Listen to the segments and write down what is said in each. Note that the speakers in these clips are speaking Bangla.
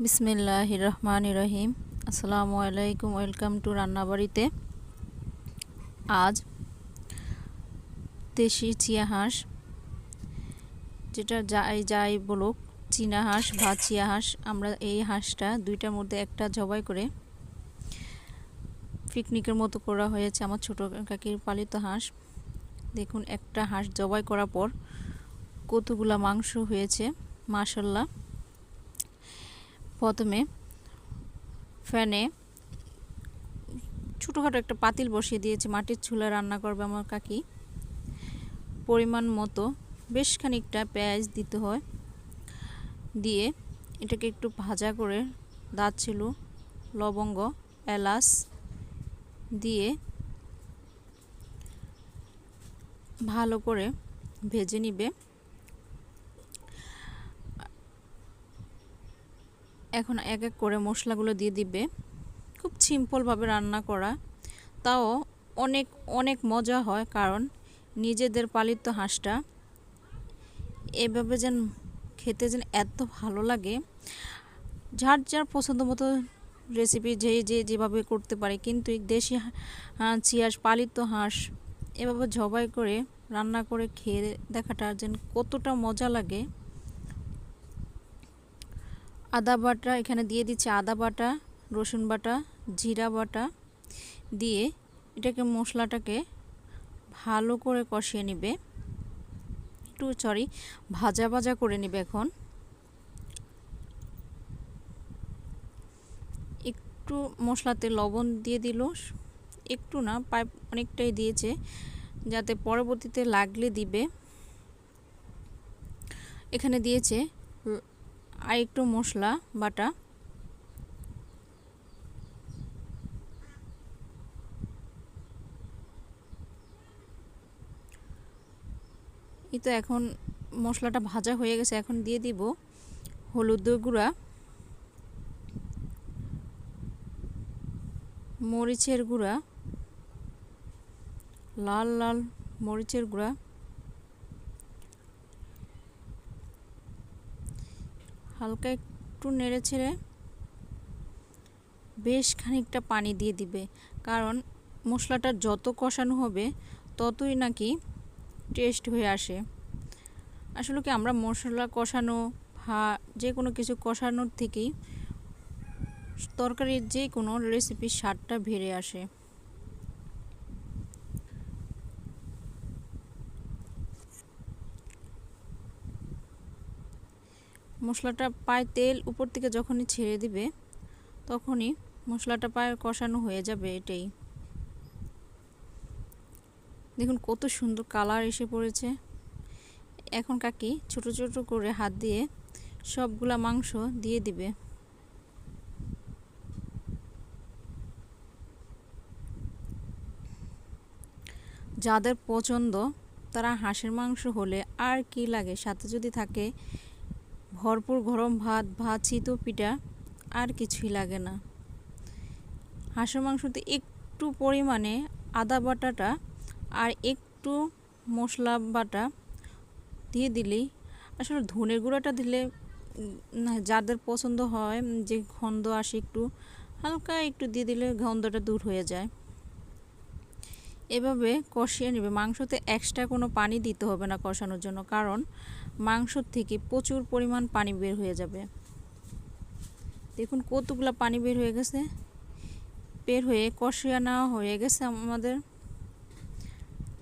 বিসমিল্লাহির রহমানির রহিম। আসসালামু আলাইকুম, ওয়েলকাম টু রান্নাবাড়িতে। আজ দেশি চিয়া হাঁস, যেটা যাই বলুক, চীনা হাঁস বা চিয়া হাঁস, আমরা এই হাঁসটা দুইটার মধ্যে একটা জবাই করে পিকনিকের মতো করা হয়েছে। আমার ছোট কাকির পালিত হাঁস। দেখুন, একটা হাঁস জবাই করার পর কতগুলা মাংস হয়েছে, মাশাল্লাহ। প্রথমে ফ্যানে ছোটোখাটো একটা পাতিল বসিয়ে দিয়েছে, মাটির চুলায় রান্না করবে আমার কাকি। পরিমাণ মতো বেশ খানিকটা পেঁয়াজ দিতে হয়, দিয়ে এটাকে একটু ভাজা করে দারচিনি, লবঙ্গ, এলাচ দিয়ে ভালো করে ভেজে নিবে। এখন এক এক করে মশলাগুলো দিয়ে দিবে। খুব সিম্পলভাবে রান্না করা, তাও অনেক অনেক মজা হয়, কারণ নিজেদের পালিত হাঁসটা এভাবে যেন খেতে যেন এত ভালো লাগে। যার যার পছন্দ মতো রেসিপি যেভাবে করতে পারে, কিন্তু এই দেশি চিয়া পালিত হাঁস এভাবে জবাই করে রান্না করে খেয়ে দেখাটা যেন কতটা মজা লাগে। আদা বাটা এখানে দিয়ে দিচ্ছে, আদা বাটা, রসুন বাটা, জিরা বাটা দিয়ে এটাকে মশলাটাকে ভালো করে কষিয়ে নেবে, একটু ভাজা ভাজা করে নেবে। এখন একটু মশলাতে লবণ দিয়ে দিল, একটু না প্রায় অনেকটাই দিয়েছে, যাতে পরবর্তীতে লাগলে দিবে। এখানে দিয়েছে আর একটু মশলা বাটা, এই তো এখন মশলাটা ভাজা হয়ে গেছে। এখন দিয়ে দিব হলুদের গুঁড়া, মরিচের গুঁড়া, লাল লাল মরিচের গুঁড়া, হালকা একটু নেড়ে ছেড়ে বেশ খানিকটা পানি দিয়ে দিবে, কারণ মশলাটা যত কষানো হবে ততই নাকি টেস্ট হয়ে আসে। আসলে কি, আমরা মশলা কষানো বা যে কোনো কিছু কষানোর থেকেই তরকারির যে কোনো রেসিপির স্বাদটা বেড়ে আসে। মশলাটা পায় তেল উপর থেকে যখনই ছেড়ে দিবে, তখনই মশলাটা পায় কষানো হয়ে যাবে। এটাই দেখুন কত সুন্দর কালার এসে পড়েছে। এখন কাকি ছোট ছোট করে হাত দিয়ে সবগুলা মাংস দিয়ে দিবে। যাদের পছন্দ তারা হাঁসের মাংস হলে আর কি লাগে, সাথে যদি থাকে ভরপুর গরম ভাত বা চিতই পিঠা, আর কিছুই লাগে না। হাঁসের মাংসতে একটু পরিমাণে আদা বাটাটা আর একটু মশলা বাটা দিয়ে দিলেই, আসলে ধনের গুঁড়াটা দিলে যাদের পছন্দ হয় যে গন্ধ আসে, একটু হালকা একটু দিয়ে দিলে গন্ধটা দূর হয়ে যায়। এভাবে কষিয়ে নেবে। মাংসতে এক্সট্রা কোনো পানি দিতে হবে না কষানোর জন্য, কারণ মাংস থেকে প্রচুর পরিমাণ পানি বের হয়ে যাবে। দেখুন কতগুলো পানি বের হয়ে গেছে, বের হয়ে কষিয়ে নেওয়া হয়ে গেছে আমাদের।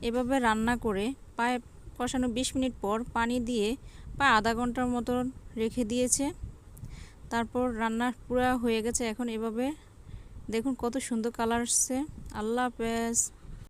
এভাবে রান্না করে প্রায় কষানো 20 মিনিট পর পানি দিয়ে প্রায় আধা ঘন্টার মতো রেখে দিয়েছে। তারপর রান্না পুরো হয়ে গেছে। এখন এভাবে দেখুন কত সুন্দর কালার আসছে। আল্লাহ হাফেজ।